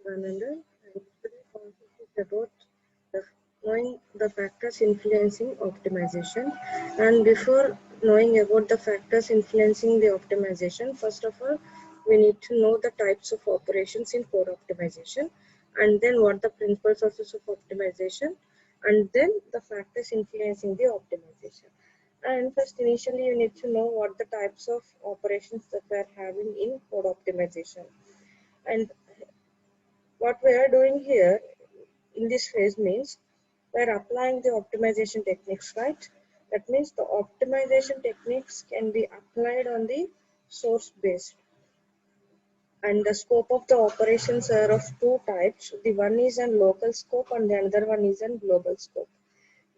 Ananda, and today concept is about the, knowing the factors influencing optimization. And before knowing about the factors influencing the optimization, first of all, we need to know the types of operations in code optimization, and then what the principal sources of optimization, and then the factors influencing the optimization. And first, initially, you need to know what the types of operations that we are having in code optimization. And what we are doing here in this phase means we are applying the optimization techniques, right? That means the optimization techniques can be applied on the source based, and the scope of the operations are of two types. The one is a local scope and the other one is a global scope.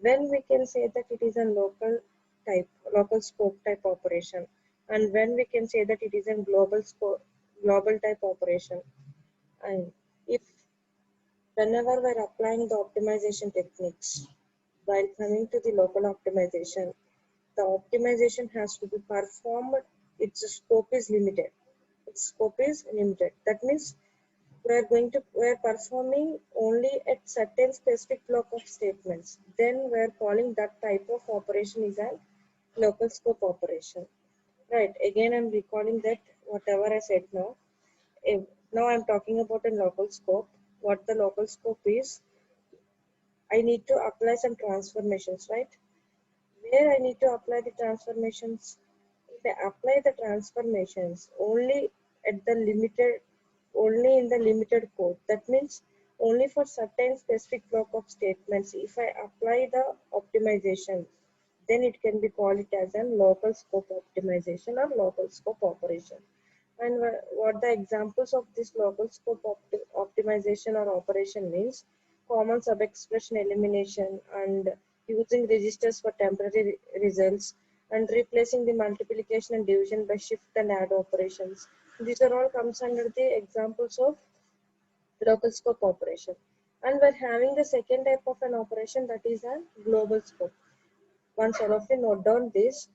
When we can say that it is a local scope type operation, and when we can say that it is a global type operation. And if whenever we're applying the optimization techniques, while coming to the local optimization, the optimization has to be performed, its scope is limited. Its scope is limited. That means we're performing only at certain specific block of statements. Then we're calling that type of operation is a local scope operation. Right. Again, I'm recalling that whatever I said now. If, now I'm talking about a local scope. What the local scope is, I need to apply some transformations, right? Where I need to apply the transformations, if I apply the transformations only at the limited, only in the limited code, that means only for certain specific block of statements, if I apply the optimization, then it can be called it as a local scope optimization or local scope operation. And what the examples of this local scope optimization or operation means: common sub-expression elimination and using registers for temporary results, and replacing the multiplication and division by shift and add operations. These are all comes under the examples of local scope operation. And we're having the second type of an operation, that is a global scope. Once all of you note down this,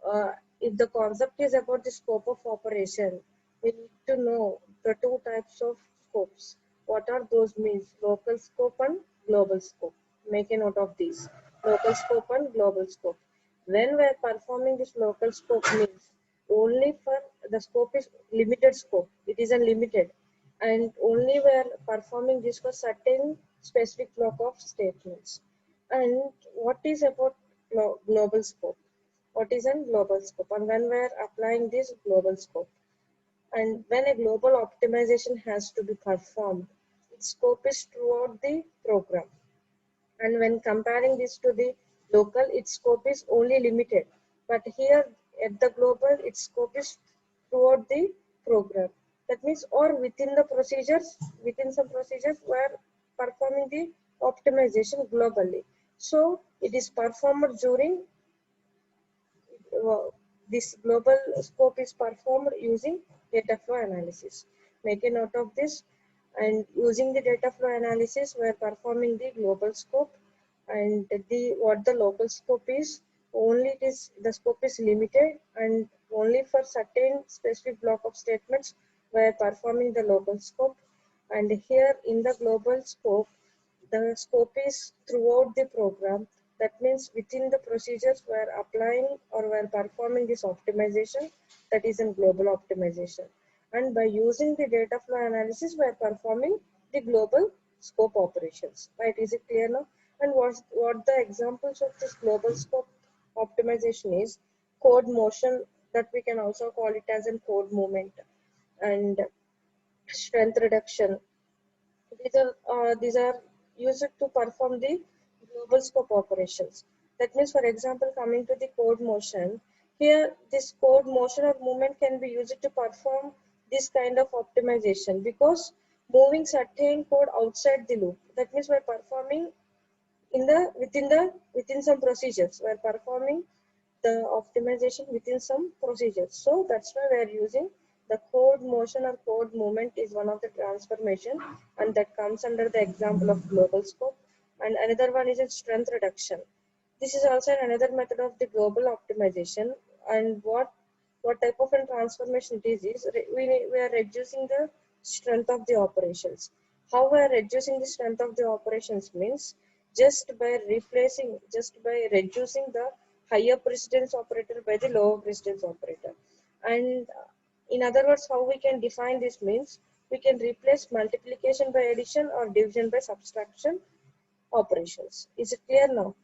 uh, if the concept is about the scope of operation, we need to know the two types of scopes. What are those means? Local scope and global scope. Make a note of these. Local scope and global scope. When we are performing this local scope means only for the scope is limited scope. It is unlimited, and only we are performing this for certain specific block of statements. And what is about global scope? What is a global scope, and when we are applying this global scope, and when a global optimization has to be performed, its scope is throughout the program. And when comparing this to the local, its scope is only limited, but here at the global, its scope is throughout the program. That means, or within the procedures, within some procedures we are performing the optimization globally, so it is performed during uh, this global scope is performed using data flow analysis. Make a note of this. And using the data flow analysis, we are performing the global scope, and the what the local scope is, only it is the scope is limited, and only for certain specific block of statements we are performing the local scope. And here in the global scope, the scope is throughout the program. That means within the procedures we are applying or we are performing this optimization, that is in global optimization. And by using the data flow analysis, we are performing the global scope operations. Right? Is it clear now? And what the examples of this global scope optimization is: code motion, that we can also call it as a code movement, and strength reduction. These are used to perform the global scope operations. That means, for example, coming to the code motion, here this code motion or movement can be used to perform this kind of optimization, because moving certain code outside the loop. That means we're performing in the within some procedures. We're performing the optimization within some procedures. So that's why we're using the code motion or code movement is one of the transformation, and that comes under the example of global scope. And another one is a strength reduction. This is also another method of the global optimization. And what type of a transformation it is we are reducing the strength of the operations. How we are reducing the strength of the operations means just by reducing the higher precedence operator by the lower precedence operator. And in other words, how we can define this means we can replace multiplication by addition or division by subtraction operations. Is it clear now?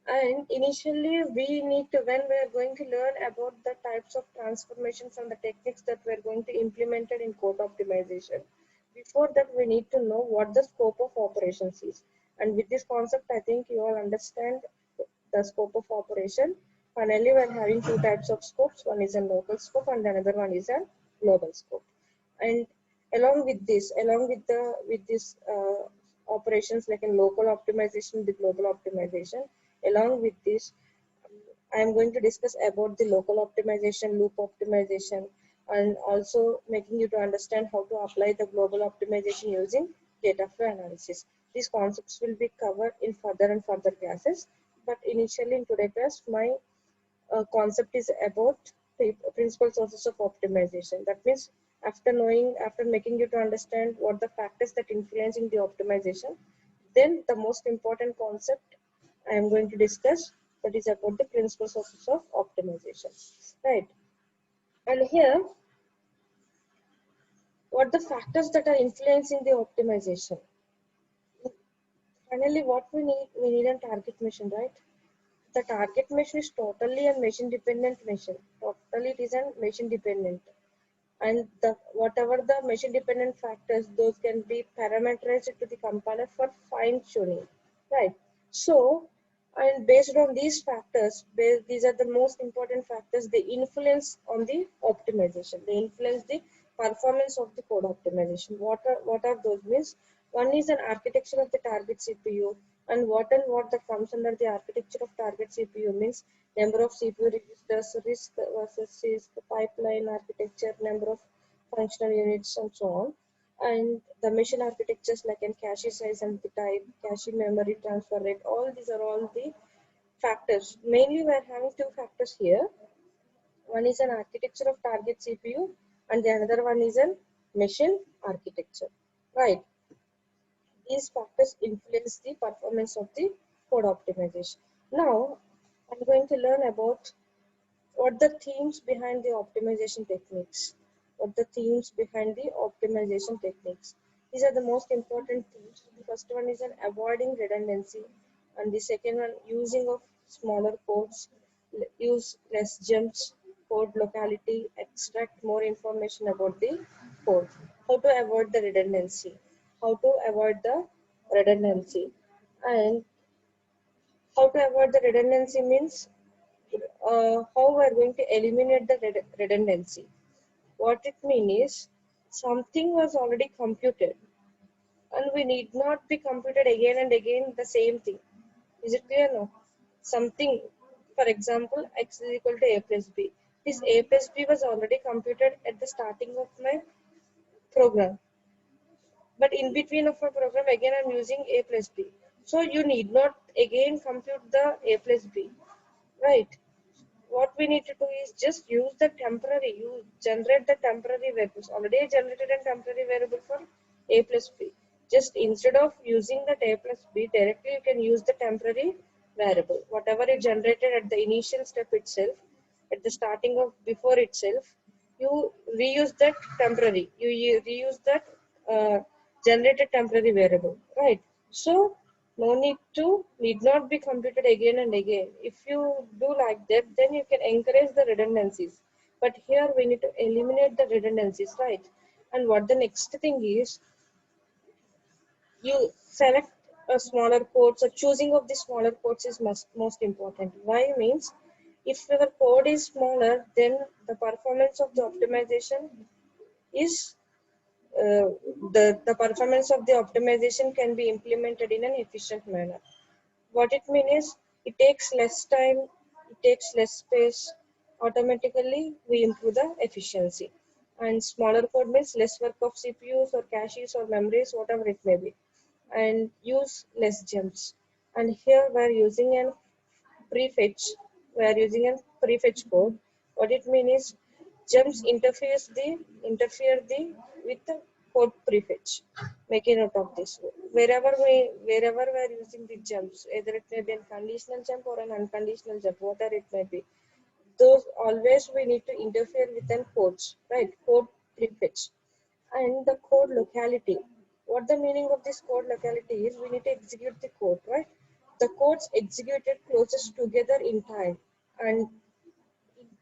And initially we need to, when we are going to learn about the types of transformations and the techniques that we are going to implement in code optimization, before that we need to know what the scope of operations is. And with this concept, I think you all understand the scope of operation. Finally, we are having two types of scopes. One is a local scope and another one is a global scope. And along with this operations like in local optimization, the global optimization, along with this, I am going to discuss about the local optimization, loop optimization, and also making you to understand how to apply the global optimization using data flow analysis. These concepts will be covered in further and further classes. But initially in today's class, my concept is about the principal sources of optimization. That means after making you to understand what the factors that influencing the optimization, then the most important concept I am going to discuss, that is about the principal sources of optimization, right? And here, what the factors that are influencing the optimization? Finally, what we need a target mission, right? The target machine is totally a machine dependent machine. Totally it is a machine dependent. And the whatever the machine dependent factors, those can be parameterized to the compiler for fine tuning. Right. So, and based on these factors, these are the most important factors, they influence on the optimization. They influence the performance of the code optimization. What are those means? One is an architecture of the target CPU, and what that comes under the architecture of target CPU means number of CPU registers, risk versus risk, pipeline architecture, number of functional units, and so on. And the machine architectures like in cache size and the type, cache memory transfer rate, all these are all the factors. Mainly we are having two factors here. One is an architecture of target CPU and the another one is a machine architecture. Right. These factors influence the performance of the code optimization. Now, I'm going to learn about what the themes behind the optimization techniques. What the themes behind the optimization techniques. These are the most important themes. The first one is an avoiding redundancy, and the second one using of smaller codes, use less jumps, code locality, extract more information about the code. How to avoid the redundancy? How to avoid the redundancy? And how to avoid the redundancy means how we are going to eliminate the redundancy. What it means is something was already computed and we need not be computed again and again the same thing. Is it clear now? Something, for example, x is equal to a plus b. This a plus b was already computed at the starting of my program. But in between of my program, again I'm using a plus b. So you need not again compute the a plus b, right? What we need to do is just use the temporary, you generate the temporary variables. Already I generated a temporary variable for a plus b. Just instead of using that a plus b directly, you can use the temporary variable. Whatever you generated at the initial step itself, at the starting of before itself, you reuse that temporary. You reuse that uh, generated temporary variable, right? So no need not be computed again and again. If you do like that, then you can encourage the redundancies. But here we need to eliminate the redundancies, right? And what the next thing is, you select a smaller codes, or choosing of the smaller codes is most important. Why means if your code is smaller, then the performance of the optimization is the performance of the optimization can be implemented in an efficient manner. What it means is it takes less time, it takes less space. Automatically, we improve the efficiency. And smaller code means less work of CPUs or caches or memories, whatever it may be. And use less jumps. And here we are using a prefetch. We are using a prefetch code. What it means is jumps interfere the with the code prefetch. Make a note of this. Wherever we are using the jumps, either it may be a conditional jump or an unconditional jump, whatever it may be, those always we need to interfere with an codes, right? Code prefetch. And the code locality. What the meaning of this code locality is, we need to execute the code, right? The codes executed closest together in time, and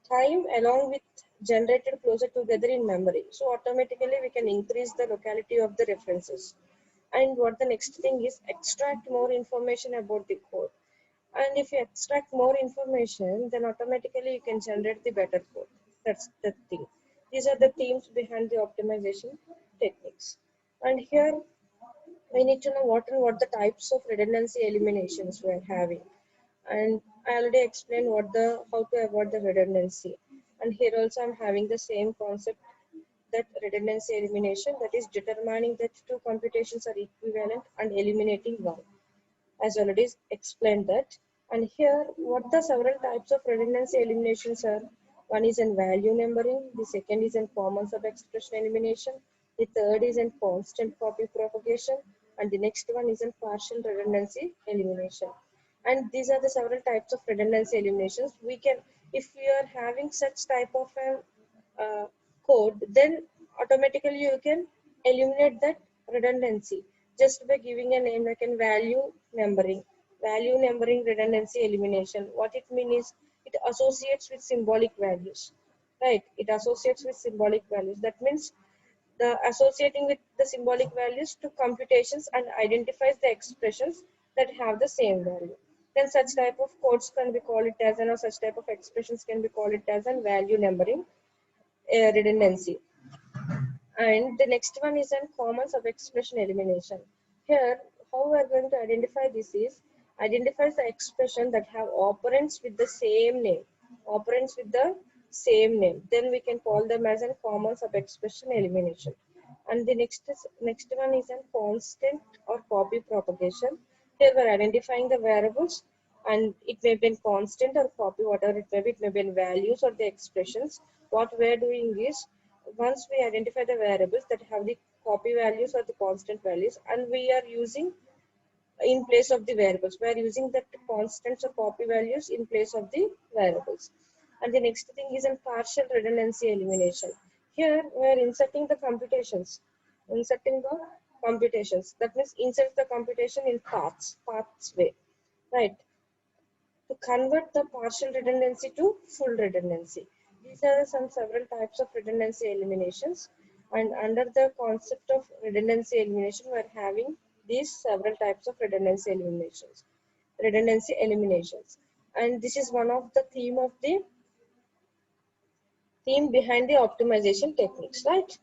time along with generated closer together in memory. So automatically we can increase the locality of the references. And what the next thing is, extract more information about the code. And if you extract more information, then automatically you can generate the better code. That's the thing. These are the themes behind the optimization techniques. And here we need to know what the types of redundancy eliminations we are having. And I already explained how to avoid the redundancy. And here also I'm having the same concept, that redundancy elimination, that is determining that two computations are equivalent and eliminating one, as already explained that. And here, what the several types of redundancy eliminations are. One is in value numbering, the second is in common sub-expression elimination, the third is in constant copy propagation, and the next one is in partial redundancy elimination. And these are the several types of redundancy eliminations. We can, if we are having such type of a code, then automatically you can eliminate that redundancy just by giving a name like in value numbering redundancy elimination. What it means is, it associates with symbolic values, right? It associates with symbolic values. That means the associating with the symbolic values to computations and identifies the expressions that have the same value. Then such type of codes can be called it as an, or such type of expressions can be called it as an value numbering redundancy. And the next one is an common sub-expression elimination. Here, how we are going to identify this is, identifies the expression that have operands with the same name. Operands with the same name. Then we can call them as a common sub-expression elimination. And the next one is a constant or copy propagation. Here we are identifying the variables, and it may be in constant or copy, whatever it may be in values or the expressions. What we are doing is, once we identify the variables that have the copy values or the constant values, and we are using in place of the variables, we are using that constants or copy values in place of the variables. And the next thing is a partial redundancy elimination. Here we are inserting the computations, that means insert the computation in paths way, right? To convert the partial redundancy to full redundancy. These are some several types of redundancy eliminations, and under the concept of redundancy elimination, we are having these several types of redundancy eliminations, and this is one of the theme behind the optimization techniques, right?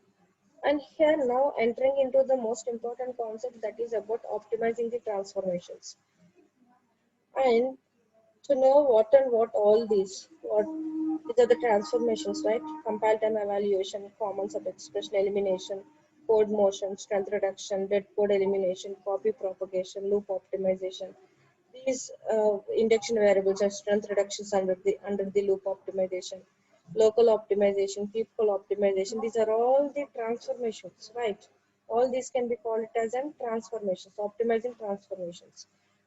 And here now entering into the most important concept, that is about optimizing the transformations. And to know what all these are the transformations, right? Compile time evaluation, common sub expression elimination, code motion, strength reduction, dead code elimination, copy propagation, loop optimization. These induction variables are strength reductions under the loop optimization, local optimization, people optimization. These are all the transformations, right? All these can be called as an transformations, optimizing transformations.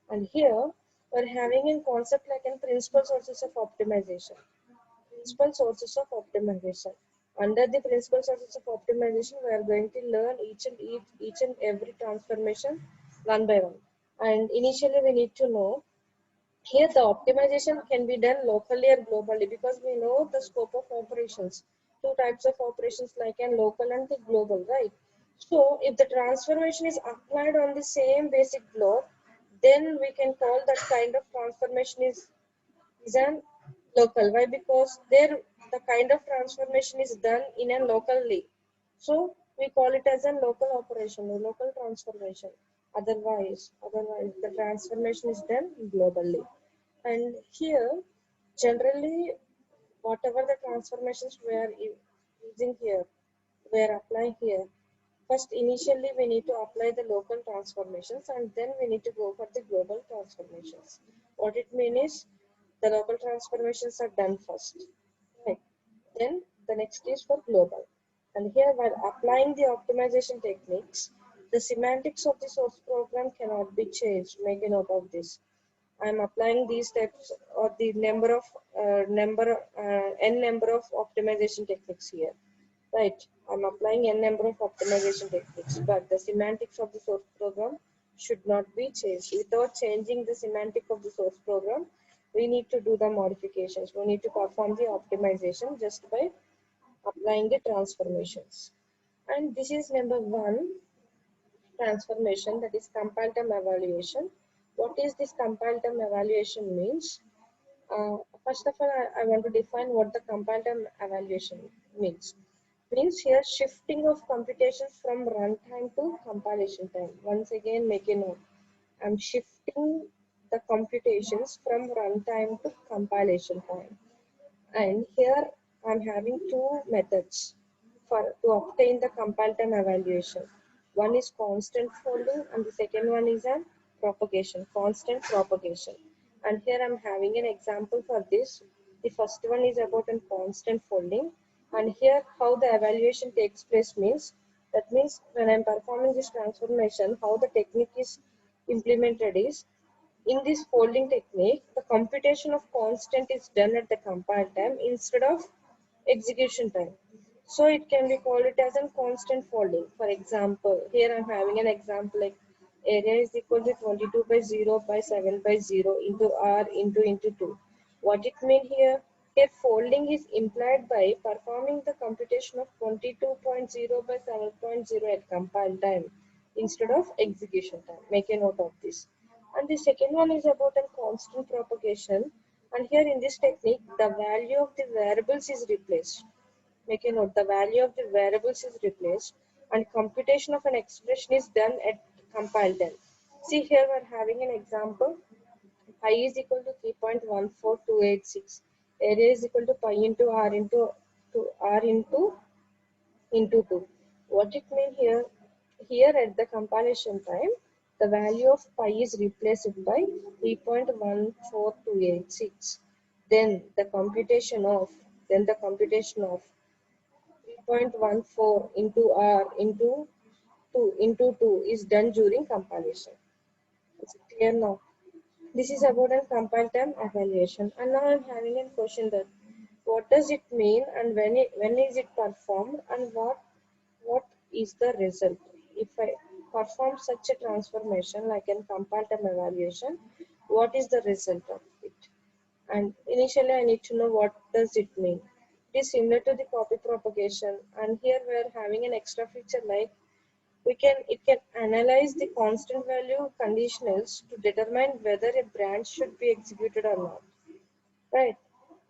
And here we're having a concept like in principal sources of optimization. Principal sources of optimization. Under the principal sources of optimization, we are going to learn each and every transformation one by one. And initially, we need to know, here the optimization can be done locally or globally, because we know the scope of operations. Two types of operations like an local and the global, right? So if the transformation is applied on the same basic block, then we can call that kind of transformation is an local. Why? Because there the kind of transformation is done in a locally. So we call it as a local operation, a local transformation. Otherwise the transformation is done globally. And here, generally, whatever the transformations we are using here, we are applying here. First, initially, we need to apply the local transformations, and then we need to go for the global transformations. What it means is, the local transformations are done first, right? Then the next is for global. And here, while applying the optimization techniques, the semantics of the source program cannot be changed. Make a note of this. I'm applying these steps or the n number of optimization techniques here. Right, I'm applying n number of optimization techniques, but the semantics of the source program should not be changed. Without changing the semantic of the source program, we need to do the modifications. We need to perform the optimization just by applying the transformations. And this is number one transformation, that is compile time evaluation. What is this compile time evaluation means? First of all, I want to define what the compile time evaluation means. Means here shifting of computations from runtime to compilation time. Once again, make a note. I'm shifting the computations from runtime to compilation time. And here I'm having two methods to obtain the compile time evaluation. One is constant folding and the second one is a propagation, constant propagation. And here I'm having an example for this. The first one is about a constant folding. And here how the evaluation takes place means, that means when I'm performing this transformation, how the technique is implemented is, in this folding technique, the computation of constant is done at the compile time instead of execution time. So it can be called it as a constant folding. For example, here I'm having an example like area is equal to 22 by 0 by 7 by 0 into r into 2. What it mean here? Here folding is implied by performing the computation of 22.0 by 7.0 at compile time instead of execution time. Make a note of this. And the second one is about a constant propagation. And here in this technique, the value of the variables is replaced. Make a note, the value of the variables is replaced and computation of an expression is done at compile time. See here we're having an example. Pi is equal to 3.14286. Area is equal to pi into r into 2. What it means here? Here at the compilation time, the value of pi is replaced by 3.14286. Then the computation of 3.14 into r into 2 is done during compilation. It's clear now. This is about a compile time evaluation. And now I'm having a question that what does it mean and when is it performed and what is the result? If I perform such a transformation like in compile time evaluation, what is the result of it? And initially I need to know what does it mean. It is similar to the copy propagation, and here we are having an extra feature like it can analyze the constant value conditionals to determine whether a branch should be executed or not. Right.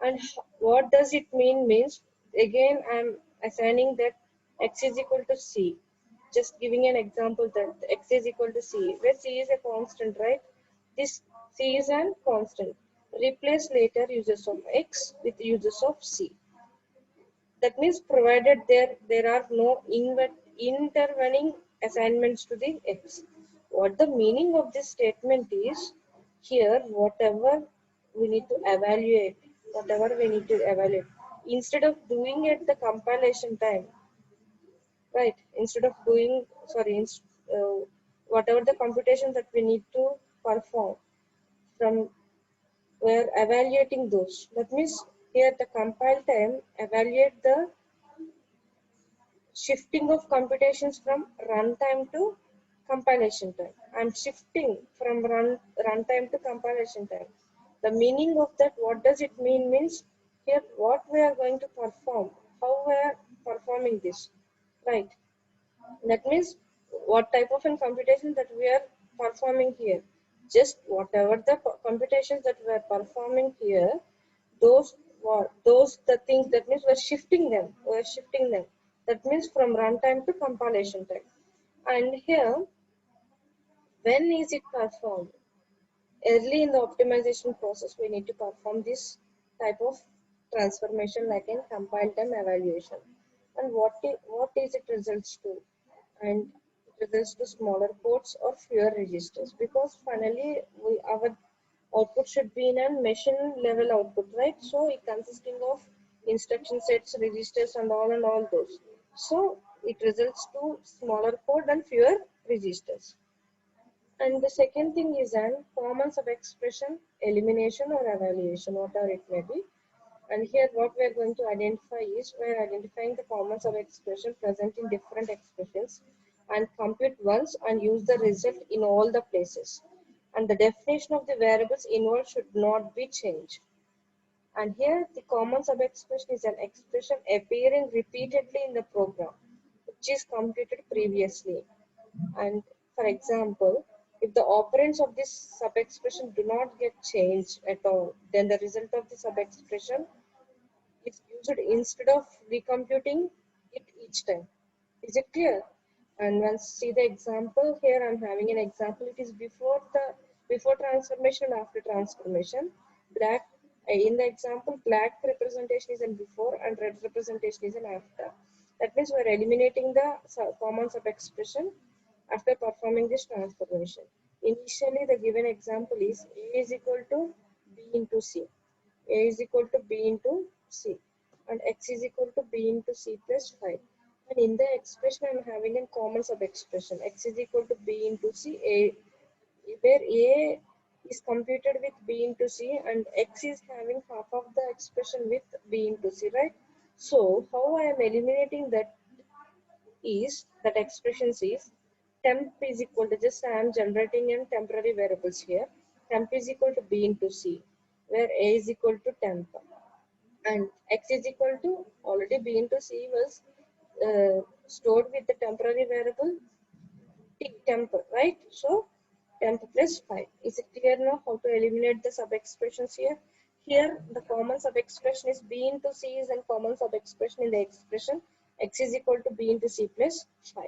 And what does it mean means, again I'm assigning that x is equal to c. Just giving an example that x is equal to c, where c is a constant, right? This c is a constant. Replace later uses of x with uses of c. That means provided there are no intervening assignments to the x. What the meaning of this statement is, here we need to evaluate, whatever we need to evaluate, instead of doing at the compilation time, right? Instead of doing, whatever the computation that we need to perform, from we're evaluating those. That means here the compile time evaluate the shifting of computations from runtime to compilation time. I'm shifting from runtime to compilation time. The meaning of that, what does it mean means, here what we are going to perform, how we are performing this, right? That means what type of an computation that we are performing here. Just whatever the computations that we are performing here, those the things, that means we're shifting them. That means from runtime to compilation time. And here, when is it performed? Early in the optimization process, we need to perform this type of transformation like in compile time evaluation. And what is it results to? And it results to smaller ports or fewer registers, because finally our output should be in a machine level output, right? So it consisting of instruction sets, registers and all those. So it results to smaller code and fewer registers. And the second thing is an common sub-expression elimination or evaluation, whatever it may be. And here what we are going to identify is we are identifying the common sub-expression present in different expressions and compute once and use the result in all the places. And the definition of the variables involved should not be changed. And here the common sub-expression is an expression appearing repeatedly in the program, which is computed previously. And for example, if the operands of this sub-expression do not get changed at all, then the result of the sub-expression is used instead of recomputing it each time. Is it clear? And once see the example here, I'm having an example. It is before transformation and after transformation. Black in the example, black representation is an before and red representation is an after. That means we're eliminating the common sub-expression after performing this transformation. Initially, the given example is A is equal to B into C. A is equal to B into C and X is equal to B into C plus 5. And in the expression, I am having a common sub-expression. X is equal to B into C, where A is computed with B into C and X is having half of the expression with B into C, right? So, how I am eliminating that expression is temp is equal to, just I am generating in temporary variables here. Temp is equal to B into C, where A is equal to temp and X is equal to already B into C was stored with the temporary variable temp, right? So temp plus 5. Is it clear now how to eliminate the sub-expressions here? Here the common sub-expression is B into C is a common sub-expression in the expression X is equal to B into C plus 5.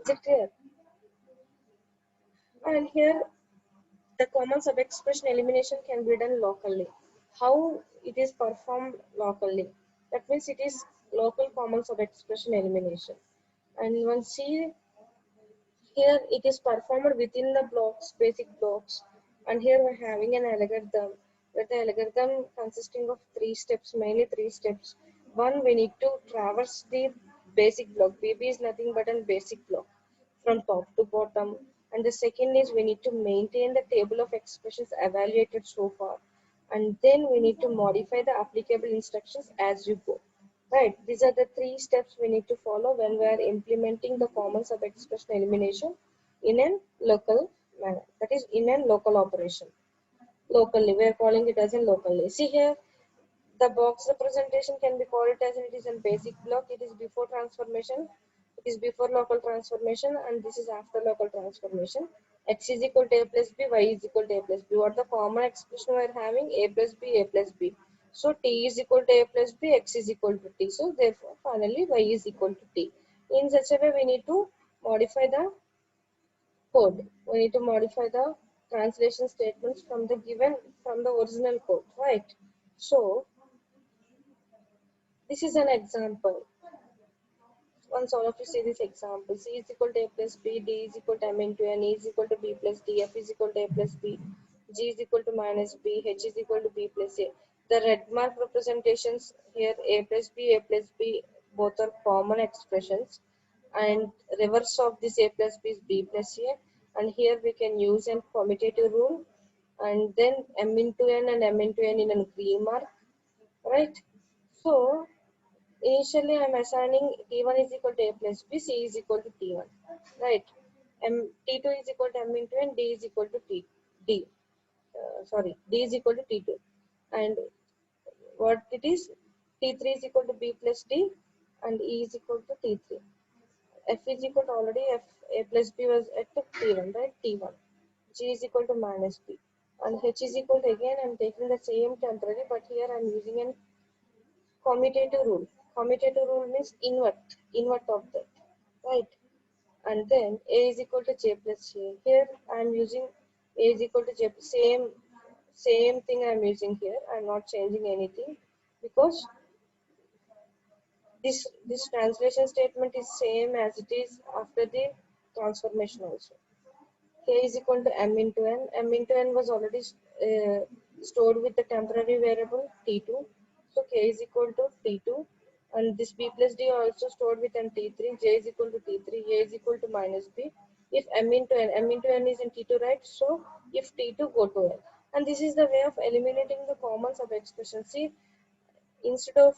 Is it clear? And here the common sub-expression elimination can be done locally. How it is performed locally? That means it is local common sub-expression elimination. And once see here it is performed within the blocks, basic blocks. And here we're having an algorithm, where the algorithm consisting of three steps, mainly three steps. One, we need to traverse the basic block. BB is nothing but a basic block from top to bottom. And the second is we need to maintain the table of expressions evaluated so far. And then we need to modify the applicable instructions as you go. Right, these are the three steps we need to follow when we are implementing the common sub-expression elimination in a local manner. That is in a local operation. Locally, we are calling it as a locally. See here, the box representation can be called as it is a basic block. It is before transformation. It is before local transformation and this is after local transformation. X is equal to A plus B, Y is equal to A plus B. What the common expression we are having? A plus B, A plus B. So T is equal to A plus B, X is equal to T. So therefore finally Y is equal to T. In such a way we need to modify the code. We need to modify the translation statements from the original code, right? So this is an example. Once all of you see this example, C is equal to A plus B, D is equal to M into N, E is equal to B plus D, F is equal to A plus B, G is equal to minus B, H is equal to B plus A. The red mark representations here, A plus B, both are common expressions. And reverse of this A plus B is B plus A. And here we can use a commutative rule. And then M into N and M into N in a green mark, right? So initially, I am assigning T1 is equal to A plus B, C is equal to T1, right? T2 is equal to M into N, D is equal to D. D is equal to T2. And what it is? T3 is equal to B plus D and E is equal to T3. F is equal to already F, A plus B was at T1, right? T1. G is equal to minus B. And H is equal to, again, I am taking the same temporary, but here I am using an commutative rule. Commutative rule means invert of that, right? And then A is equal to J plus J. Here I am using A is equal to J. Same thing I am using here. I am not changing anything because this translation statement is same as it is after the transformation also. K is equal to M into N. M into N was already stored with the temporary variable T2. So K is equal to T2 and this b plus d also stored with an t3, j is equal to t3, a is equal to minus b. If m into n is in t2, right? So if t2, go to n. And this is the way of eliminating the common sub expression. See, instead of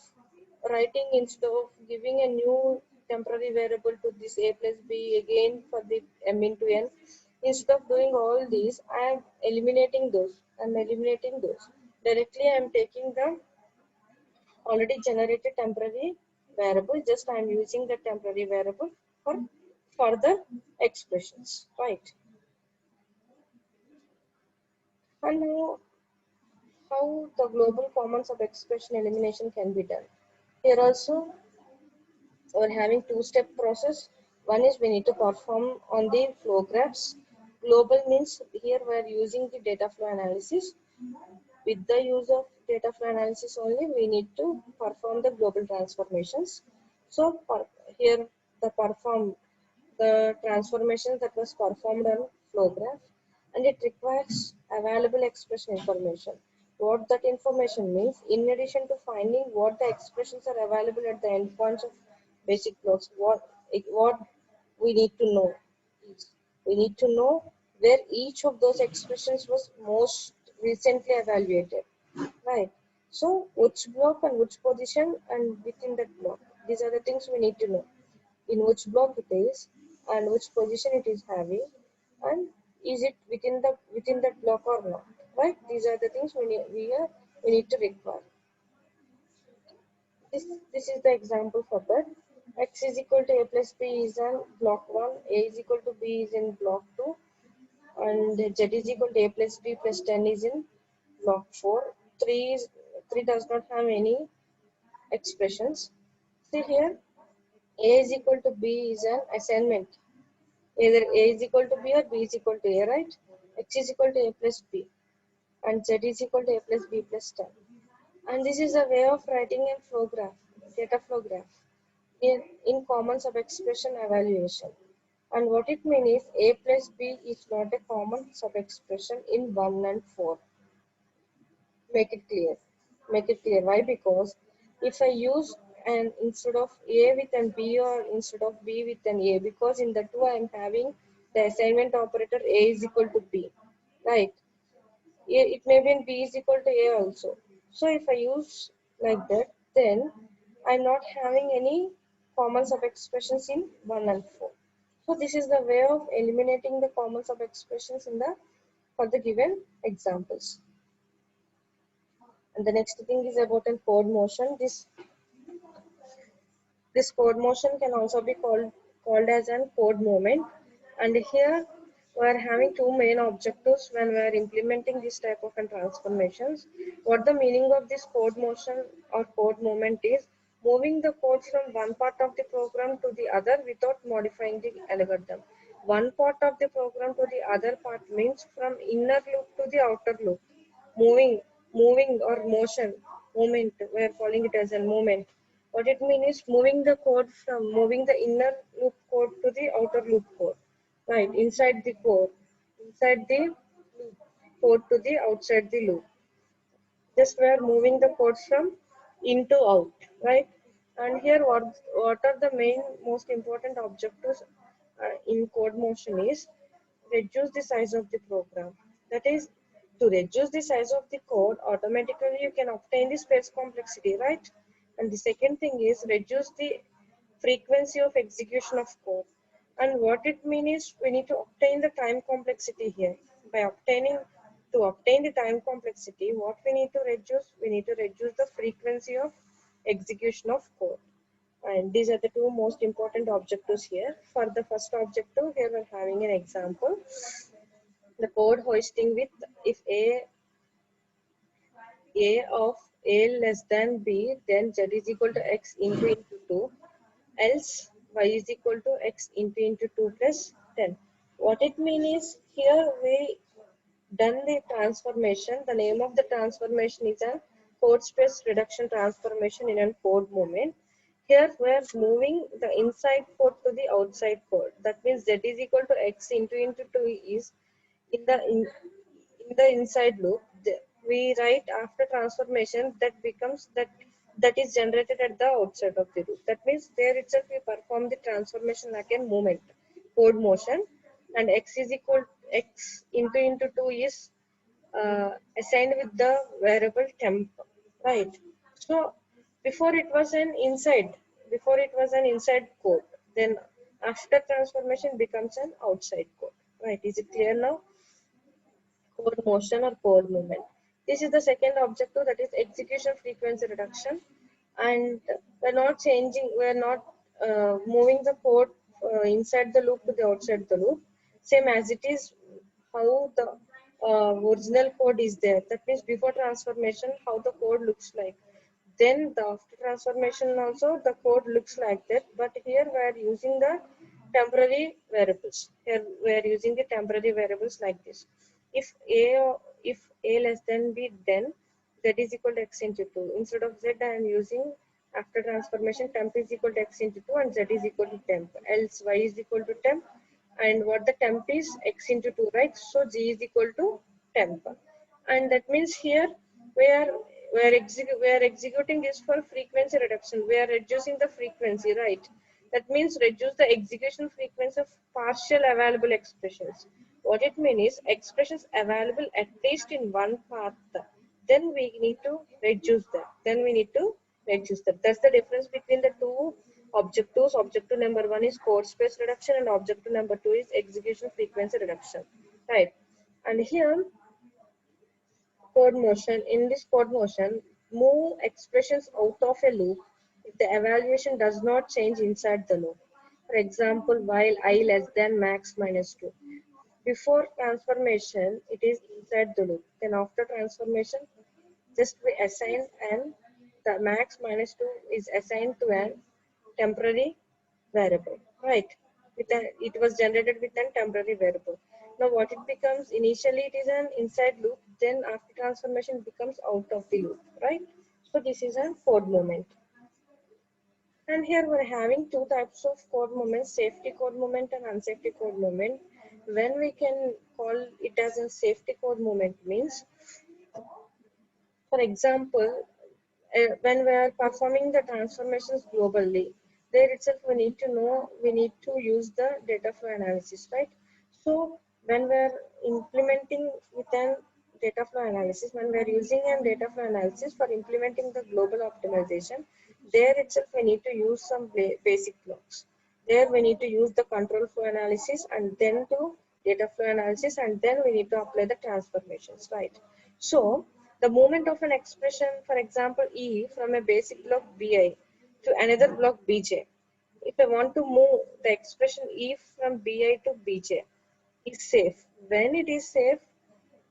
giving a new temporary variable to this a plus b again for the m into n, instead of doing all these, I am eliminating those. I'm eliminating those. Directly I am taking the already generated temporary variable, just I am using the temporary variable for further expressions, right? And now how the global common sub expression elimination can be done. Here also we're having two-step process. One is we need to perform on the flow graphs. Global means here we're using the data flow analysis. With the use of data flow analysis only, we need to perform the global transformations. So here the transformation that was performed on flow graph, and it requires available expression information. What that information means, in addition to finding what the expressions are available at the endpoints of basic blocks, what we need to know is we need to know where each of those expressions was most recently evaluated, right? So which block and which position and within that block, these are the things we need to know, in which block it is and which position it is having, and is it within that block or not, right? These are the things we need to require. This is the example for that. X is equal to a plus b is in block 1, a is equal to b is in block 2, and z is equal to a plus b plus 10 is in block 4. 3 does not have any expressions. See here, a is equal to b is an assignment. Either a is equal to b or b is equal to a, right? X is equal to a plus b and z is equal to a plus b plus 10. And this is a way of writing a flow graph, data flow graph in common sub-expression evaluation. And what it means is a plus b is not a common sub-expression in 1 and 4. Make it clear. Make it clear. Why? Because if I use an instead of a with an b or instead of b with an a, because in the two I am having the assignment operator a is equal to b, right? It may be in b is equal to a also. So if I use like that, then I'm not having any common sub expressions in 1 and 4. So this is the way of eliminating the common sub expressions in the for the given examples. And the next thing is about a chord motion. This chord motion can also be called as an chord moment. And here we are having two main objectives when we are implementing this type of transformations. What the meaning of this chord motion or chord moment is, moving the code from one part of the program to the other without modifying the algorithm. One part of the program to the other part means from inner loop to the outer loop. Moving, moving or motion, movement, we are calling it as a movement. What it means is moving the inner loop code to the outer loop code, right? Inside the loop code to the outside the loop. Just we are moving the code from in to out, right? And here, what are the main most important objectives in code motion is reduce the size of the program. That is, to reduce the size of the code, automatically you can obtain the space complexity, right? And the second thing is reduce the frequency of execution of code. And what it means is we need to obtain the time complexity here. To obtain the time complexity, what we need to reduce? We need to reduce the frequency of execution of code. And these are the two most important objectives here. For the first objective, here we're having an example. The code hoisting with if a of a less than b, then z is equal to x into 2, else y is equal to x into 2 plus 10. What it means is here we done the transformation. The name of the transformation is a code space reduction transformation in a code moment. Here we are moving the inside code to the outside code. That means z is equal to x into 2 is in the inside loop. We write after transformation that becomes that that is generated at the outside of the loop. That means there itself we perform the transformation like a movement, code motion, and x is equal x into 2 is assigned with the variable temp, right? So before it was an inside, before it was an inside code, then after transformation becomes an outside code, right? Is it clear now? Code motion or code movement. This is the second objective, that is execution frequency reduction. And we're not changing, we're not moving the code inside the loop to the outside the loop. Same as it is how the original code is there. That means before transformation, how the code looks like. Then the after transformation also the code looks like that. But here we are using the temporary variables. Here we are using the temporary variables like this. If a less than b, then z is equal to x into 2. Instead of z, I am using after transformation temp is equal to x into 2 and z is equal to temp. Else y is equal to temp, and what the temp is x into 2, right? So g is equal to temp, and that means here we are we are executing this for frequency reduction. We are reducing the frequency, right? That means reduce the execution frequency of partial available expressions. What it means is expressions available at least in one path. Then we need to reduce that. Then we need to reduce that. That's the difference between the two objectives. Objective number one is code space reduction, and objective number two is execution frequency reduction. Right. And here code motion. In this code motion, move expressions out of a loop if the evaluation does not change inside the loop. For example, while I less than max minus 2. Before transformation, it is inside the loop. Then after transformation, just we assign and the max minus 2 is assigned to an temporary variable, right? It was generated with a temporary variable. Now what it becomes, initially it is an inside loop, then after transformation it becomes out of the loop, right? So this is a code moment. And here we're having two types of code moments, safety code moment and unsafety code moment. When we can call it as a safety code moment means, for example, when we are performing the transformations globally, there itself we need to know, we need to use the data flow analysis, right? So when we are implementing with an data flow analysis, when we are using a data flow analysis for implementing the global optimization, there itself we need to use some basic blocks. There we need to use the control flow analysis and then to data flow analysis, and then we need to apply the transformations, right? So the movement of an expression, for example, E from a basic block Bi to another block Bj. If I want to move the expression E from Bi to Bj, is safe. When it is safe,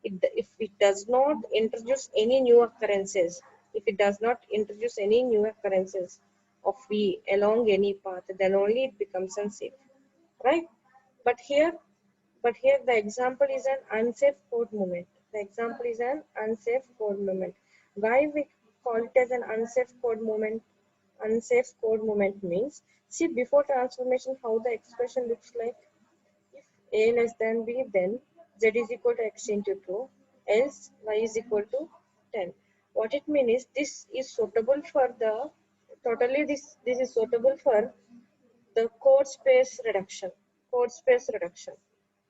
if it does not introduce any new occurrences, if it does not introduce any new occurrences of V along any path, then only it becomes unsafe, right? But here, the example is an unsafe code movement. The example is an unsafe code movement. Why we call it as an unsafe code movement? Unsafe code movement means, see before transformation how the expression looks like. If a less than b, then z is equal to x into 2, else y is equal to 10. What it means is this is suitable for the, totally this is suitable for the code space reduction. Code space reduction.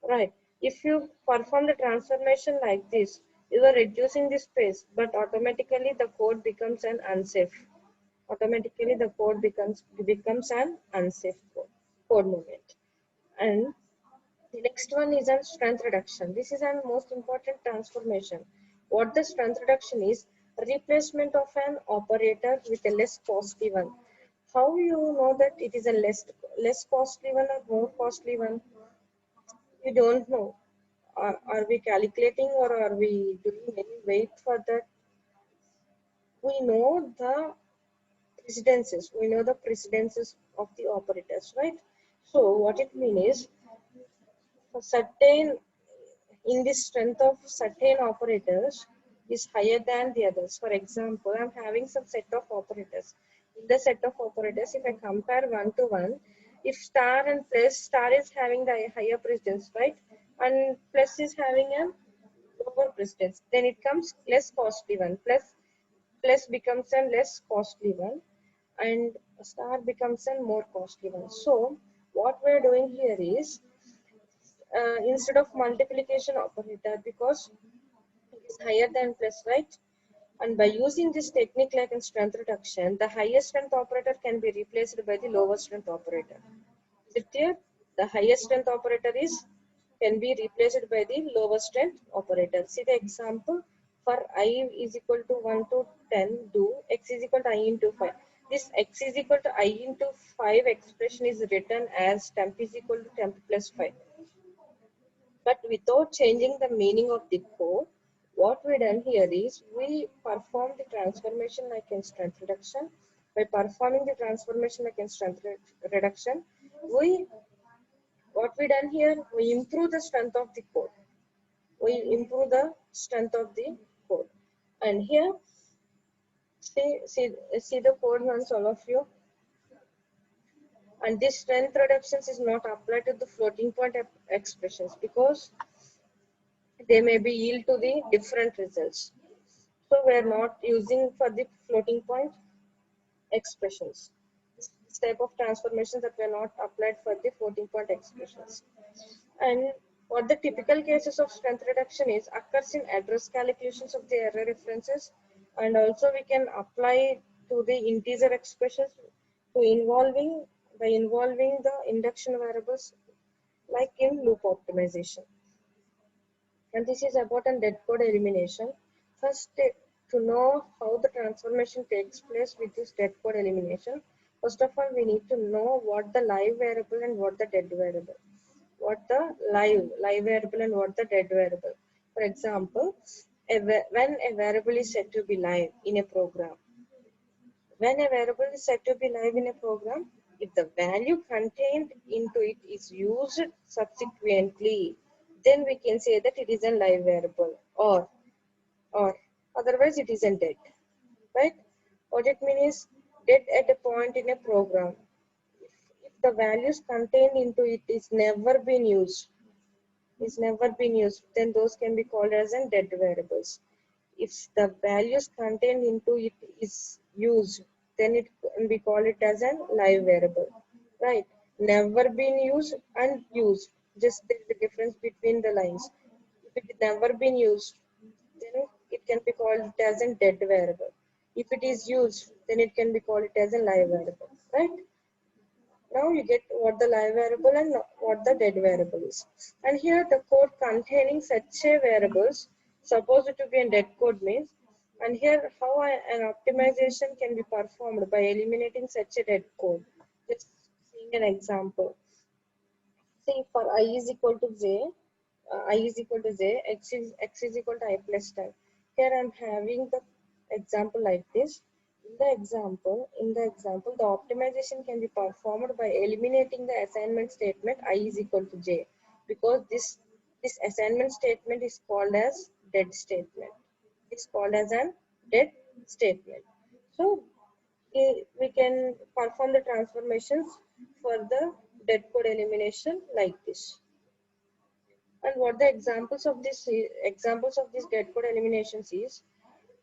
Right. If you perform the transformation like this, you are reducing the space, but automatically the code becomes an unsafe. Automatically the code becomes an unsafe code movement. And the next one is on strength reduction. This is a most important transformation. What the strength reduction is, replacement of an operator with a less costly one. How you know that it is a less costly one or more costly one? You don't know. Are we calculating or are we doing any weight for that? We know the precedences. We know the precedences of the operators, right? So what it means is, for certain, in the strength of certain operators is higher than the others. For example, I'm having some set of operators. In the set of operators, if I compare one to one, if star and plus, star is having the higher precedence, right? And plus is having a lower precedence, then it comes less costly one. Plus plus becomes a less costly one, and star becomes a more costly one. So what we're doing here is, instead of multiplication operator, because it is higher than plus, right? And by using this technique like in strength reduction, the highest strength operator can be replaced by the lowest strength operator. Is it clear? The highest strength operator is can be replaced by the lowest strength operator. See the example. For I is equal to 1 to 10, do x is equal to I into 5. This x is equal to I into 5 expression is written as temp is equal to temp plus 5. But without changing the meaning of the code, what we done here is we perform the transformation like in strength reduction. By performing the transformation like in strength reduction, we what we done here, we improve the strength of the code. We improve the strength of the code. And here, see the code once, all of you. And this strength reductions is not applied to the floating point expressions because they may be yield to the different results. So we are not using for the floating point expressions. This type of transformations that were not applied for the floating point expressions. And what the typical cases of strength reduction is occurs in address calculations of the array references, and also we can apply to the integer expressions to involving by involving the induction variables like in loop optimization. And this is about a dead code elimination. First, to know how the transformation takes place with this dead code elimination, first of all, we need to know what the live variable and what the dead variable. What the live variable and what the dead variable. For example, when a variable is said to be live in a program, when a variable is said to be live in a program, if the value contained into it is used subsequently, then we can say that it is a live variable, or otherwise it isn't dead, right? What it means is dead at a point in a program. If the values contained into it is never been used, then those can be called as an dead variables. If the values contained into it is used, then it can be called it as an live variable, right? Never been used and used. Just there is a difference between the lines. If it never been used, then it can be called it as a dead variable. If it is used, then it can be called it as a live variable, right? Now you get what the live variable and what the dead variable is. And here the code containing such a variables supposed to be in dead code means, and here how an optimization can be performed by eliminating such a dead code. Just seeing an example. See for I is equal to j, I is equal to j, x is equal to I plus 10. Here I am having the example like this. In the example, the optimization can be performed by eliminating the assignment statement I is equal to j, because this assignment statement is called as dead statement. It's called as an dead statement. So we can perform the transformations for the dead code elimination like this. And what the examples of this dead code eliminations is,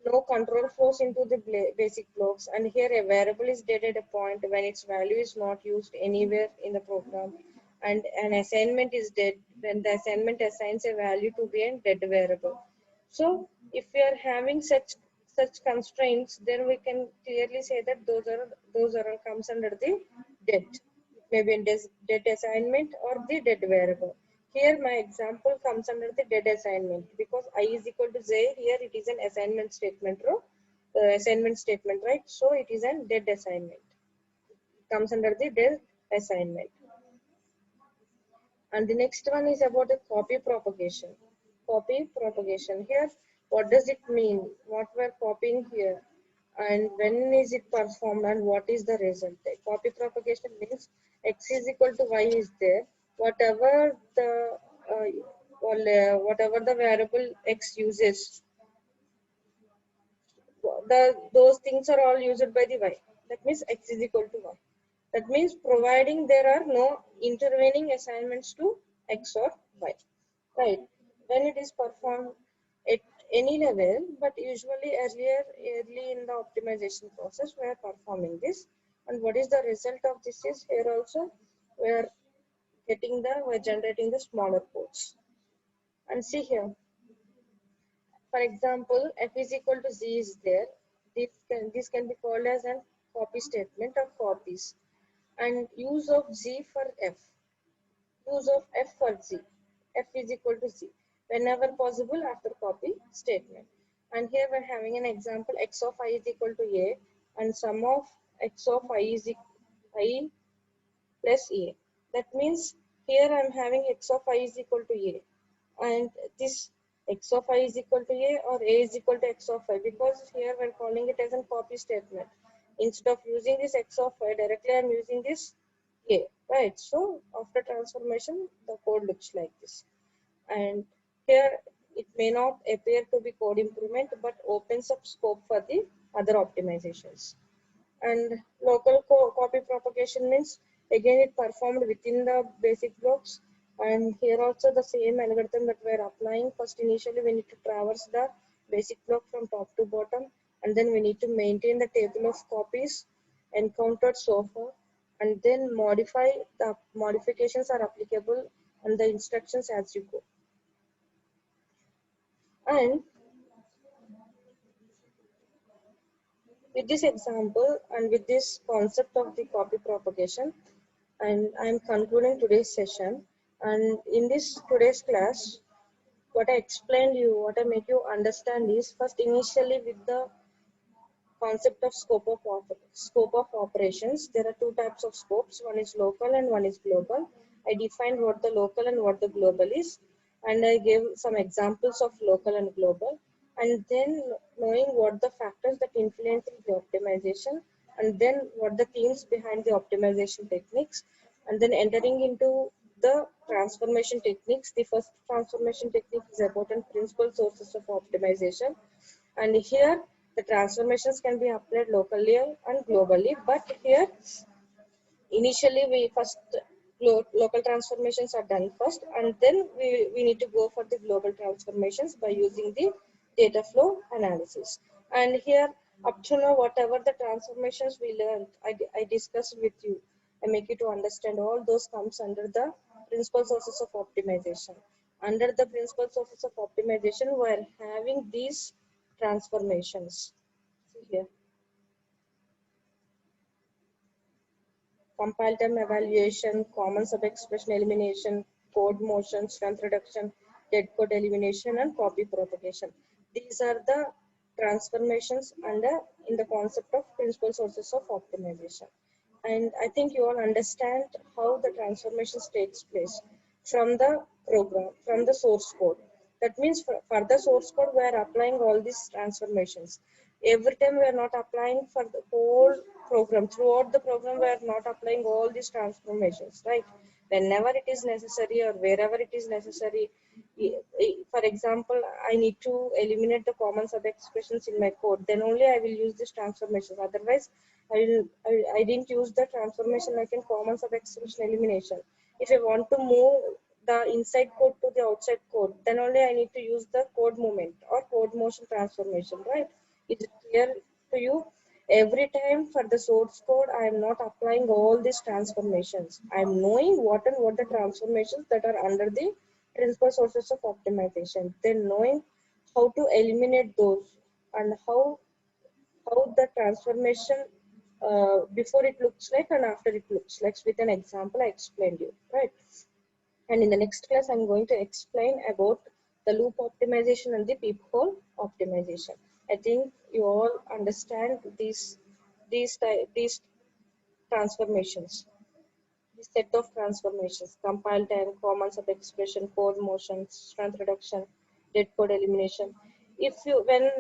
no control flows into the basic blocks, and here a variable is dead at a point when its value is not used anywhere in the program, and an assignment is dead when the assignment assigns a value to be a dead variable. So if we are having such constraints, then we can clearly say that those are all comes under the dead, maybe in dead assignment or the dead variable. Here my example comes under the dead assignment because I is equal to j. Here it is an assignment statement row, assignment statement, right? So it is a dead assignment. It comes under the dead assignment. And the next one is about the copy propagation. Copy propagation. Here, what does it mean? What we're copying here, and when is it performed, and what is the result? The copy propagation means x is equal to y is there. Whatever the whatever the variable x uses, those things are all used by the y. That means x is equal to y. That means providing there are no intervening assignments to x or y. Right. When it is performed, any level, but usually early in the optimization process, we are performing this. And what is the result of this is here also we are we're generating the smaller codes. And see here, for example, f is equal to z is there. This can be called as a copy statement of copies. And use of z for f. Use of f for z. F is equal to z. Whenever possible after copy statement. And here we're having an example, x of I is equal to a, and sum of x of I is I plus a. That means here I'm having x of I is equal to a, and this x of I is equal to a, or a is equal to x of I, because here we're calling it as a copy statement. Instead of using this x of I directly, I'm using this a, right? So after transformation, the code looks like this. And here it may not appear to be code improvement, but opens up scope for the other optimizations. And local copy propagation means again it performed within the basic blocks. And here also the same algorithm that we're applying. First, initially we need to traverse the basic block from top to bottom, and then we need to maintain the table of copies encountered so far, and then modify the modifications are applicable and the instructions as you go. And with this example and with this concept of the copy propagation, and I'm concluding today's session. And in this today's class, what I explained you, what I make you understand is first initially with the concept of scope of operations. There are two types of scopes. One is local and one is global. I defined what the local and what the global is, and I gave some examples of local and global. And then knowing what the factors that influence the optimization, and then what the themes behind the optimization techniques, and then entering into the transformation techniques. The first transformation technique is about principal sources of optimization, and here the transformations can be applied locally and globally. But here initially we first local transformations are done first, and then we need to go for the global transformations by using the data flow analysis. And here up to now, whatever the transformations we learned, I discussed with you, I make you to understand all those comes under the principal sources of optimization. Under the principal sources of optimization, we are having these transformations. See here, compile time evaluation, common sub-expression elimination, code motion, strength reduction, dead code elimination, and copy propagation. These are the transformations under in the concept of principal sources of optimization. And I think you all understand how the transformations takes place from the program, from the source code. That means for the source code, we are applying all these transformations. Every time we are not applying for the whole program. Throughout the program, we are not applying all these transformations, right? Whenever it is necessary or wherever it is necessary. For example, I need to eliminate the common sub-expressions in my code. Then only I will use this transformation. Otherwise, I didn't use the transformation like in common sub-expression elimination. If I want to move the inside code to the outside code, then only I need to use the code movement or code motion transformation, right? Is it clear to you? Every time for the source code, I am not applying all these transformations. I am knowing what and what the transformations that are under the principal sources of optimization. Then knowing how to eliminate those, and how the transformation before it looks like and after it looks like, with an example I explained you, right? And in the next class, I'm going to explain about the loop optimization and the peephole optimization. I think you all understand these transformations, this set of transformations: compile time, common sub expression, code motion, strength reduction, dead code elimination. If you when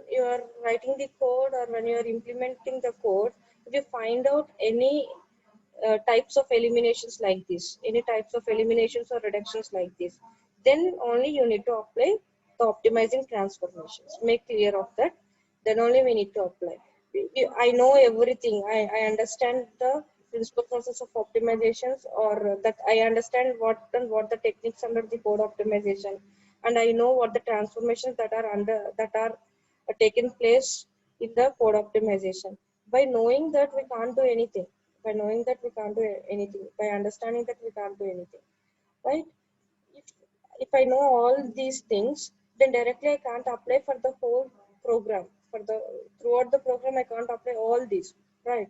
you are writing the code or when you are implementing the code, if you find out any types of eliminations like this, any types of eliminations or reductions like this, then only you need to apply the optimizing transformations. Make clear of that. Then only we need to apply. I know everything. I understand the principal process of optimizations, or that I understand what and what the techniques under the code optimization. and I know what the transformations that are taken place in the code optimization. By knowing that we can't do anything, by knowing that we can't do anything, by understanding that we can't do anything, right? if if I know all these things, then directly I can't apply for the whole program. For the throughout the program, I can't apply all these, right?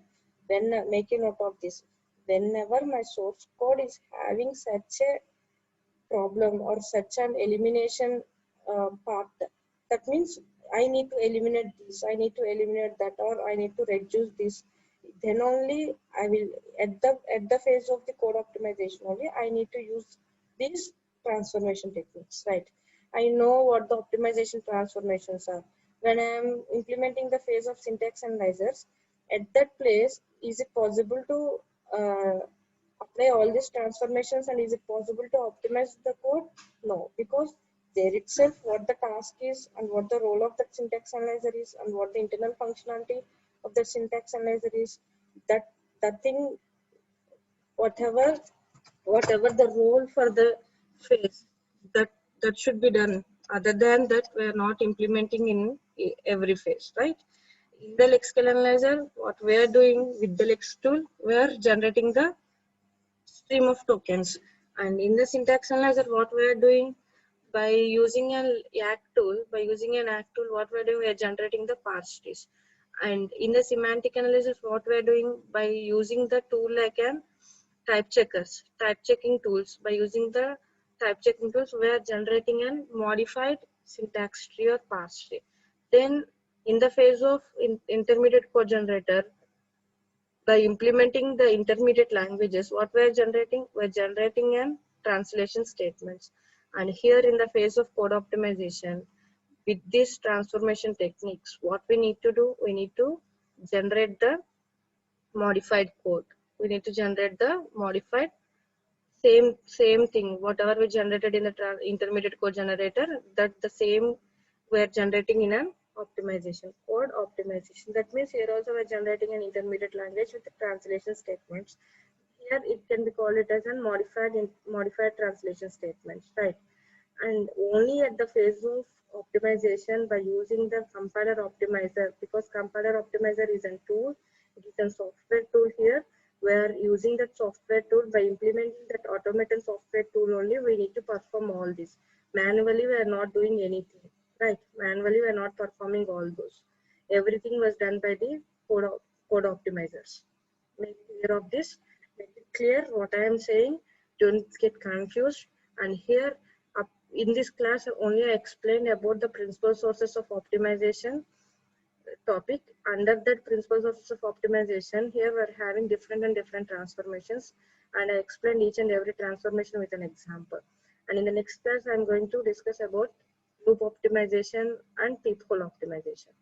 Then make a note of this. Whenever my source code is having such a problem or such an elimination part, that means I need to eliminate this, I need to eliminate that, or I need to reduce this. Then only I will, at the phase of the code optimization only, I need to use these transformation techniques, right? I know what the optimization transformations are. When I am implementing the phase of syntax analyzers, at that place, is it possible to uh, apply all these transformations, and is it possible to optimize the code? No, because there itself what the task is, and what the role of that syntax analyzer is, and what the internal functionality of the syntax analyzer is, that that thing, whatever whatever the role for the phase, that that should be done. Other than that, we are not implementing in every phase, right? In the lexical analyzer, what we are doing with the lex tool, we are generating the stream of tokens. And in the syntax analyzer, what we are doing, by using an ACT tool, what we are doing, we are generating the parse trees. And in the semantic analysis, what we are doing, by using the tool like an type checking tools, by using the type checking tools, we are generating a modified syntax tree or parse tree. Then in the phase of intermediate code generator, by implementing the intermediate languages, what we're generating an translation statements. And here in the phase of code optimization, with these transformation techniques, what we need to do, we need to generate the modified code. We need to generate the modified same thing, whatever we generated in the intermediate code generator, that the same we're generating in an optimization, code optimization. That means here also we're generating an intermediate language with the translation statements. Here it can be called it as a modified translation statements, right? And only at the phase of optimization, by using the compiler optimizer, because compiler optimizer is a tool, it is a software tool. Here we are using that software tool. By implementing that automated software tool only, we need to perform all this. Manually we are not doing anything, right? Manually we are not performing all those. Everything was done by the code optimizers. Make clear of this, make it clear what I am saying, don't get confused. And here in this class only I explained about the principal sources of optimization topic. Under that principal sources of optimization, here we're having different transformations, and I explained each and every transformation with an example. And in the next class I'm going to discuss about loop optimization and peephole optimization.